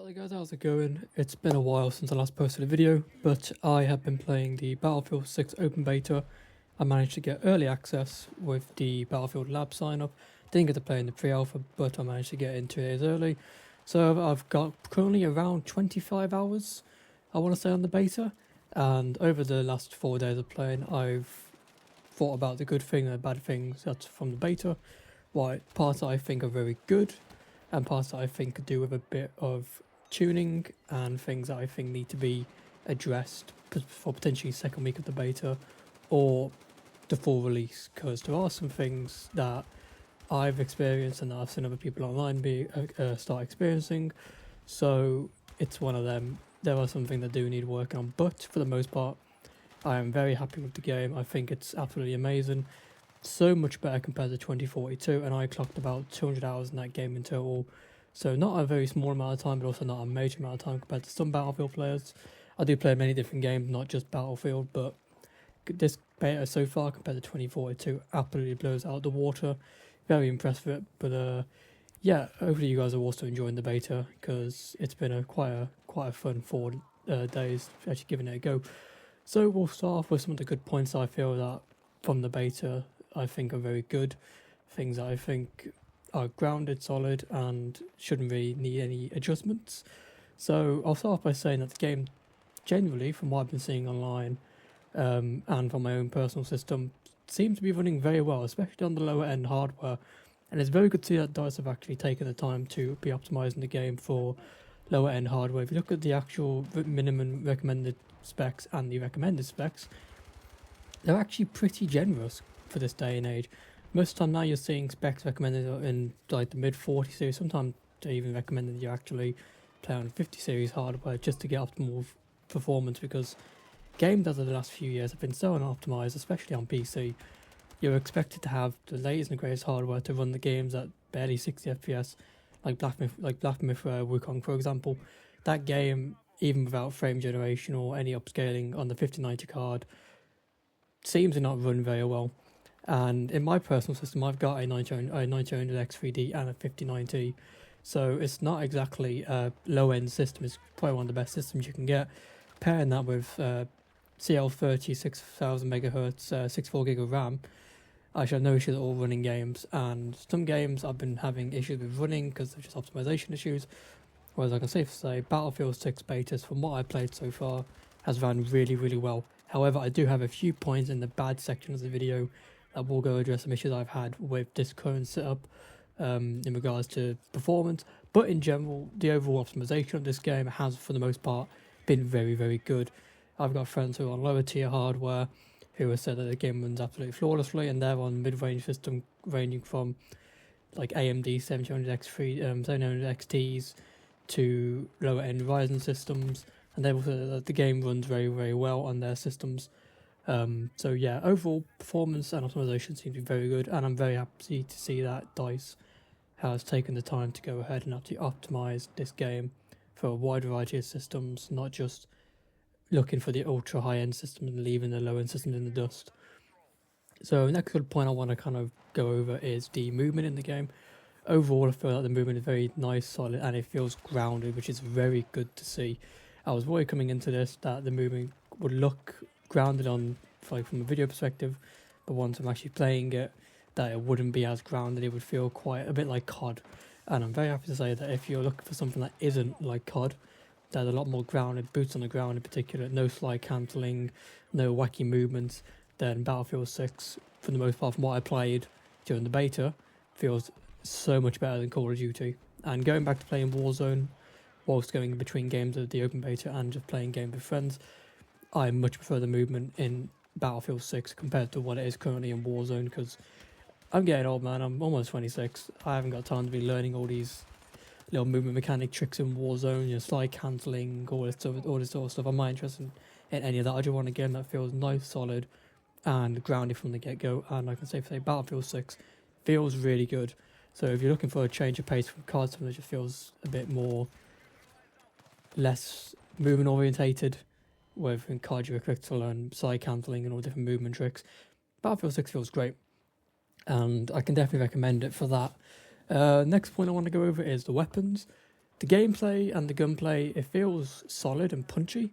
Hello guys, how's it going? It's been a while since I last posted a video, but I have been playing the Battlefield 6 open beta. I managed to get early access with the Battlefield Lab sign up. Didn't get to play in the pre-alpha, but I managed to get in 2 days early. So I've got currently around 25 hours, I want to say, on the beta. And over the last 4 days of playing, I've thought about the good thing and the bad things that's from the beta. Why parts I think are very good, and parts that I think could do with a bit of tuning, and things that I think need to be addressed for potentially second week of the beta or the full release, because there are some things that I've experienced and that I've seen other people online start experiencing. So it's one of them. There are some things that do need work on, but for the most part I am very happy with the game. I think it's absolutely amazing, so much better compared to 2042, and I clocked about 200 hours in that game in total. So not a very small amount of time, but also not a major amount of time compared to some Battlefield players. I do play many different games, not just Battlefield, but this beta so far compared to 2042 absolutely blows out the water. Very impressed with it, but yeah, hopefully you guys are also enjoying the beta, because it's been quite a fun 4 days actually giving it a go. So we'll start off with some of the good points I feel that from the beta I think are very good, things that I think are grounded, solid, and shouldn't really need any adjustments. So I'll start off by saying that the game, generally, from what I've been seeing online and from my own personal system, seems to be running very well, especially on the lower end hardware. And it's very good to see that DICE have actually taken the time to be optimizing the game for lower end hardware. If you look at the actual minimum recommended specs and the recommended specs, they're actually pretty generous for this day and age. Most of the time now you're seeing specs recommended in like the mid 40 series. Sometimes they even recommend that you actually play on 50 series hardware just to get optimal performance, because games over the last few years have been so unoptimized, especially on PC. You're expected to have the latest and greatest hardware to run the games at barely 60 FPS, like Black Myth Wukong, for example. That game, even without frame generation or any upscaling on the 5090 card, seems to not run very well. And in my personal system, I've got a 9000 X3D and a 5090, so it's not exactly a low-end system. It's probably one of the best systems you can get. Pairing that with CL30 6000 MHz 64 gig of RAM, I should have no issues at all running games. And some games I've been having issues with running because of just optimization issues. Whereas I can safely say Battlefield 6 betas, from what I've played so far, has run really, really well. However, I do have a few points in the bad section of the video that will go address some issues I've had with this current setup in regards to performance. But in general, the overall optimization of this game has, for the most part, been very, very good. I've got friends who are on lower tier hardware who have said that the game runs absolutely flawlessly, and they're on mid-range system ranging from like AMD 700X3, 700XTs to lower end Ryzen systems, and they've also said that the game runs very, very well on their systems. So yeah, overall performance and optimization seem to be very good, and I'm very happy to see that DICE has taken the time to go ahead and actually optimize this game for a wide variety of systems, not just looking for the ultra high end systems and leaving the low end systems in the dust. So next good point I want to kind of go over is the movement in the game. Overall, I feel like the movement is very nice, solid, and it feels grounded, which is very good to see. I was worried coming into this that the movement would look grounded on, like, from a video perspective, but once I'm actually playing it, that it wouldn't be as grounded. It would feel quite a bit like COD, and I'm very happy to say that if you're looking for something that isn't like COD, there's a lot more grounded, boots on the ground in particular, no slide cancelling, no wacky movements, then Battlefield 6, for the most part from what I played during the beta, feels so much better than Call of Duty. And going back to playing Warzone whilst going in between games of the open beta and just playing games with friends, I much prefer the movement in Battlefield 6 compared to what it is currently in Warzone, because I'm getting old, man. I'm almost 26. I haven't got time to be learning all these little movement mechanic tricks in Warzone, slide cancelling, all this sort of stuff. I'm not interested in any of that. I just want a game that feels nice, solid, and grounded from the get-go. And I can say Battlefield 6 feels really good. So if you're looking for a change of pace from COD, something that just feels a bit more less movement orientated, where in COD you're quick to learn side cancelling and all different movement tricks, Battlefield 6 feels great, and I can definitely recommend it for that. Next point I want to go over is the weapons. the gameplay and the gunplay, it feels solid and punchy.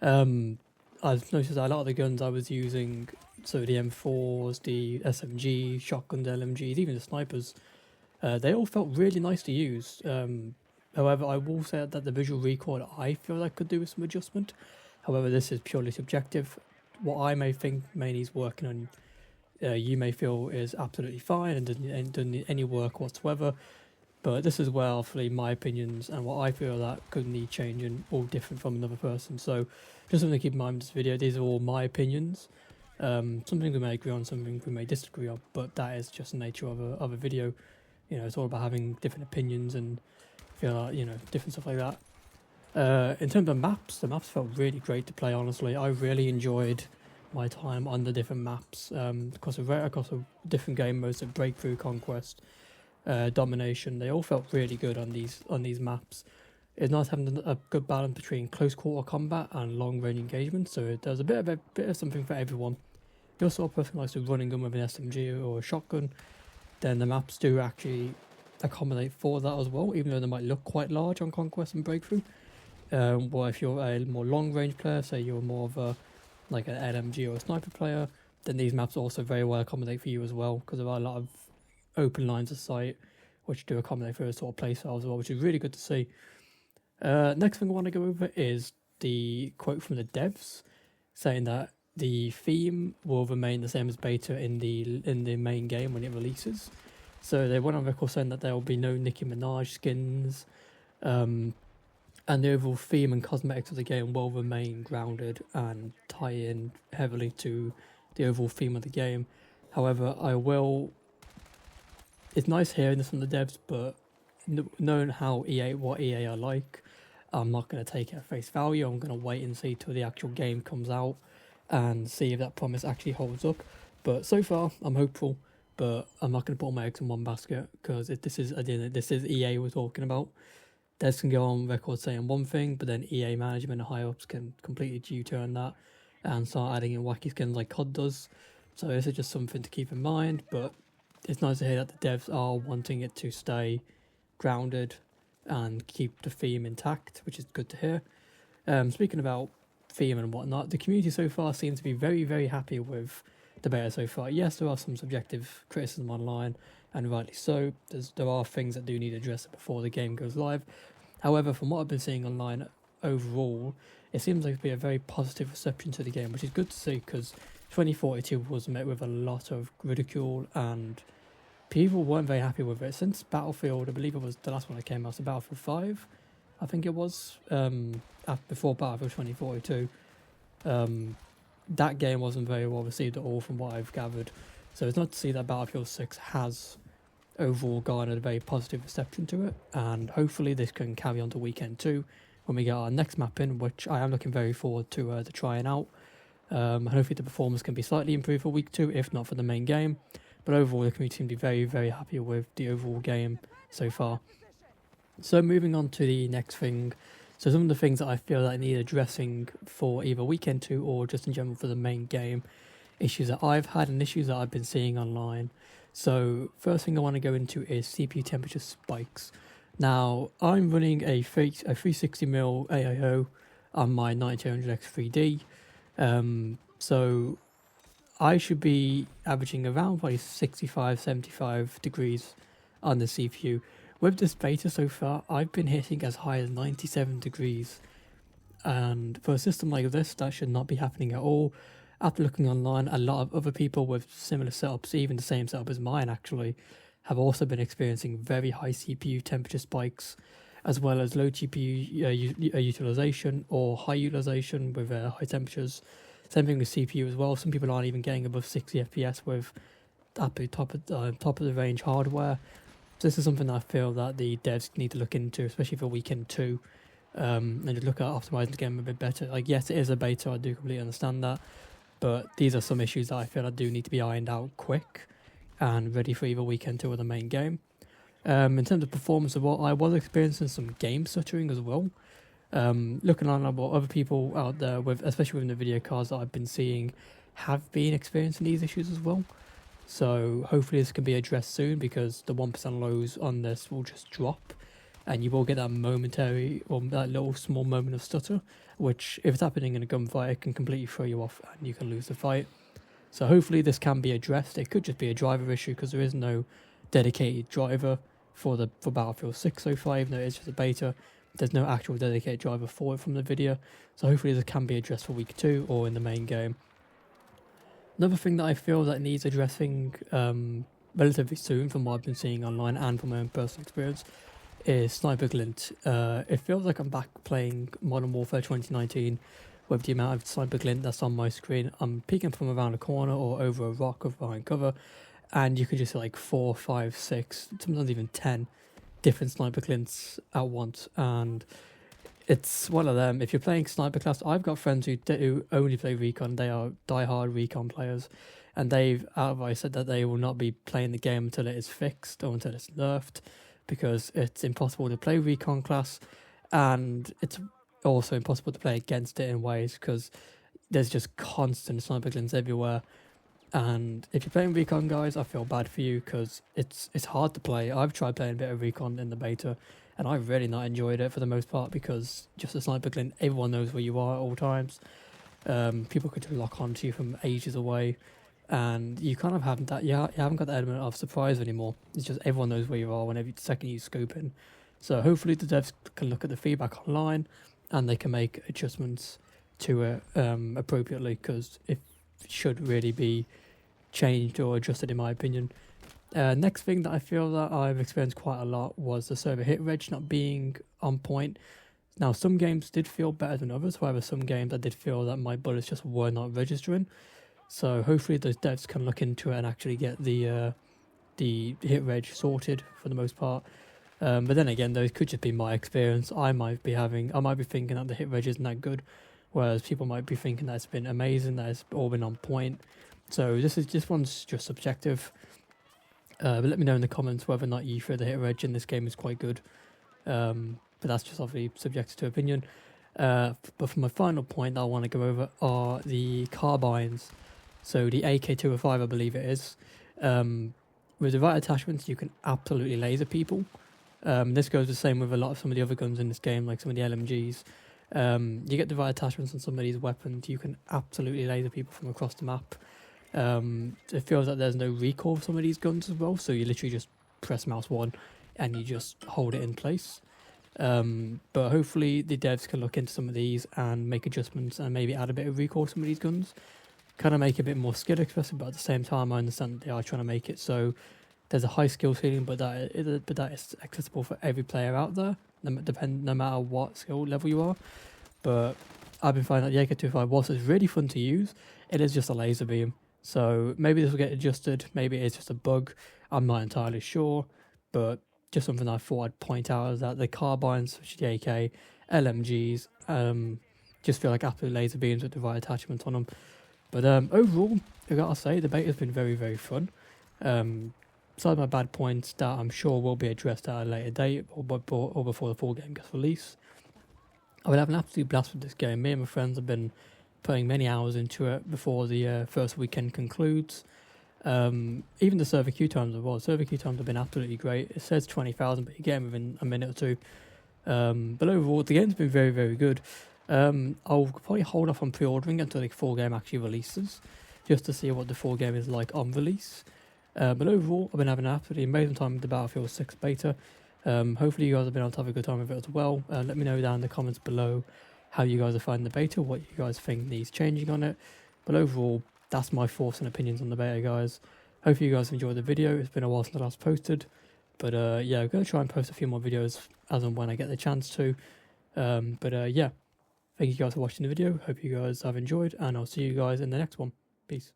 I've noticed that a lot of the guns I was using, so the M4s, the SMG, shotguns, LMGs, even the snipers, they all felt really nice to use. However, I will say that the visual recoil, I feel like could do with some adjustment. However, this is purely subjective. What I may think may needs working on, you may feel is absolutely fine and doesn't need any work whatsoever. But this is where, obviously, my opinions and what I feel that could need changing all different from another person. So, just something to keep in mind in this video. These are all my opinions. Something we may agree on, something we may disagree on, but that is just the nature of a video. You know, it's all about having different opinions and feel like, you know, different stuff like that. In terms of maps, the maps felt really great to play. Honestly, I really enjoyed my time on the different maps across a different game modes, like Breakthrough, Conquest, Domination. They all felt really good on these maps. It's nice having a good balance between close quarter combat and long range engagement. So there's a bit of something for everyone. If you're sort of person who likes to run and gun with an SMG or a shotgun, then the maps do actually accommodate for that as well, even though they might look quite large on Conquest and Breakthrough. Well, if you're a more long range player, say you're more of a like an LMG or a sniper player, then these maps also very well accommodate for you as well, because there are a lot of open lines of sight which do accommodate for those sort of play styles as well, which is really good to see. Next thing I want to go over is the quote from the devs saying that the theme will remain the same as beta in the main game when it releases. So they went on record saying that there will be no Nicki Minaj skins, and the overall theme and cosmetics of the game will remain grounded and tie in heavily to the overall theme of the game. However, it's nice hearing this from the devs, but knowing what EA are like, I'm not going to take it at face value. I'm going to wait and see till the actual game comes out and see if that promise actually holds up. But so far, I'm hopeful, but I'm not going to put all my eggs in one basket, because this is EA we're talking about. Devs can go on record saying one thing, but then EA management and high-ups can completely U-turn that and start adding in wacky skins like COD does. So this is just something to keep in mind, but it's nice to hear that the devs are wanting it to stay grounded and keep the theme intact, which is good to hear. Speaking about theme and whatnot, the community so far seems to be very, very happy with the beta so far. Yes, there are some subjective criticism online, and rightly so. There are things that do need addressing before the game goes live. However, from what I've been seeing online overall, it seems like to be a very positive reception to the game, which is good to see, because 2042 was met with a lot of ridicule and people weren't very happy with it. Since Battlefield, I believe it was the last one that came out, so Battlefield 5, I think it was, before Battlefield 2042, that game wasn't very well received at all from what I've gathered. So it's nice to see that Battlefield 6 has overall garnered a very positive reception to it, and hopefully this can carry on to weekend 2 when we get our next map in, which I am looking very forward to trying out. Hopefully the performance can be slightly improved for week 2, if not for the main game. But overall, the community seem to be very, very happy with the overall game so far. So moving on to the next thing. So some of the things that I feel that I need addressing for either weekend 2 or just in general for the main game. Issues that I've had and issues that I've been seeing online. So first thing I want to go into is CPU temperature spikes. Now, I'm running a 360mm AIO on my 9200X 3D. So I should be averaging around probably 65, 75 degrees on the CPU. With this beta so far, I've been hitting as high as 97 degrees. And for a system like this, that should not be happening at all. After looking online, a lot of other people with similar setups, even the same setup as mine actually, have also been experiencing very high CPU temperature spikes, as well as low GPU utilization or high utilization with high temperatures. Same thing with CPU as well. Some people aren't even getting above 60 FPS with top of the range hardware. So this is something that I feel that the devs need to look into, especially for weekend 2, and just look at optimizing the game a bit better. Like, yes, it is a beta, I do completely understand that, but these are some issues that I feel I do need to be ironed out quick and ready for either weekend 2 or the main game. In terms of performance as well, I was experiencing some game stuttering as well. Looking on what other people out there, especially with the video cards that I've been seeing, have been experiencing these issues as well. So hopefully this can be addressed soon, because the 1% lows on this will just drop and you will get that momentary or that little small moment of stutter, which if it's happening in a gunfight, it can completely throw you off and you can lose the fight. So hopefully this can be addressed. It could just be a driver issue because there is no dedicated driver for Battlefield 6 so far, even though it's just a beta. There's no actual dedicated driver for it from the video. So hopefully this can be addressed for week 2 or in the main game. Another thing that I feel that needs addressing relatively soon from what I've been seeing online and from my own personal experience is Sniper Glint. It feels like I'm back playing Modern Warfare 2019 with the amount of Sniper Glint that's on my screen. I'm peeking from around a corner or over a rock or behind cover, and you can just see like 4, 5, 6, sometimes even 10 different Sniper Glints at once, and it's one of them. If you're playing Sniper class, I've got friends who only play Recon. They are die-hard Recon players, and they've outright said that they will not be playing the game until it is fixed or until it's nerfed, because it's impossible to play Recon class, and it's also impossible to play against it in ways because there's just constant Sniper Glints everywhere. And if you're playing Recon, guys, I feel bad for you because it's hard to play. I've tried playing a bit of Recon in the beta, and I've really not enjoyed it for the most part because just a Sniper Glint, everyone knows where you are at all times. People could lock onto you from ages away, and you kind of haven't that. You haven't got the element of surprise anymore. It's just everyone knows where you are whenever second you scope in. So hopefully the devs can look at the feedback online and they can make adjustments to it appropriately, because it should really be changed or adjusted in my opinion. Next thing that I feel that I've experienced quite a lot was the server hit reg not being on point. Now some games did feel better than others, however some games I did feel that my bullets just were not registering. So hopefully those devs can look into it and actually get the hit reg sorted for the most part. But then again, those could just be my experience. I might be thinking that the hit reg isn't that good, whereas people might be thinking that it's been amazing, that it's all been on point. So this one's just subjective. But let me know in the comments whether or not you feel the hit reg in this game is quite good. But that's just obviously subjective to opinion. But for my final point that I want to go over are the carbines. So the AK-205, I believe it is. With the right attachments, you can absolutely laser people. This goes the same with some of the other guns in this game, like some of the LMGs. You get the right attachments on some of these weapons, you can absolutely laser people from across the map. It feels like there's no recoil for some of these guns as well, so you literally just press mouse 1 and you just hold it in place. But hopefully the devs can look into some of these and make adjustments and maybe add a bit of recoil to some of these guns. Kind of make it a bit more skill expressive, but at the same time I understand that they are trying to make it so there's a high skill ceiling, but that is accessible for every player out there, no matter what skill level you are. But I've been finding that the AK-205, whilst it's really fun to use, it is just a laser beam. So maybe this will get adjusted, maybe it's just a bug, I'm not entirely sure, but just something I thought I'd point out is that the carbines, such as the AK, LMGs, just feel like absolute laser beams with the right attachments on them. But overall, I gotta say, the beta's been very, very fun. Besides my bad points that I'm sure will be addressed at a later date or before the full game gets released, I've been having an absolute blast with this game. Me and my friends have been putting many hours into it before the first weekend concludes. Even the server queue times as well. Server queue times have been absolutely great. It says 20,000, but you get them within a minute or two. But overall, the game's been very, very good. I'll probably hold off on pre-ordering until the full game actually releases, just to see what the full game is like on release. But overall, I've been having an absolutely amazing time with the Battlefield 6 beta. Hopefully you guys have been able to have a good time with it as well. Let me know down in the comments below how you guys are finding the beta, what you guys think needs changing on it. But overall, that's my thoughts and opinions on the beta, guys. Hope you guys enjoyed the video. It's been a while since I last posted. But yeah, I'm going to try and post a few more videos as and when I get the chance to. Yeah, thank you guys for watching the video. Hope you guys have enjoyed, and I'll see you guys in the next one. Peace.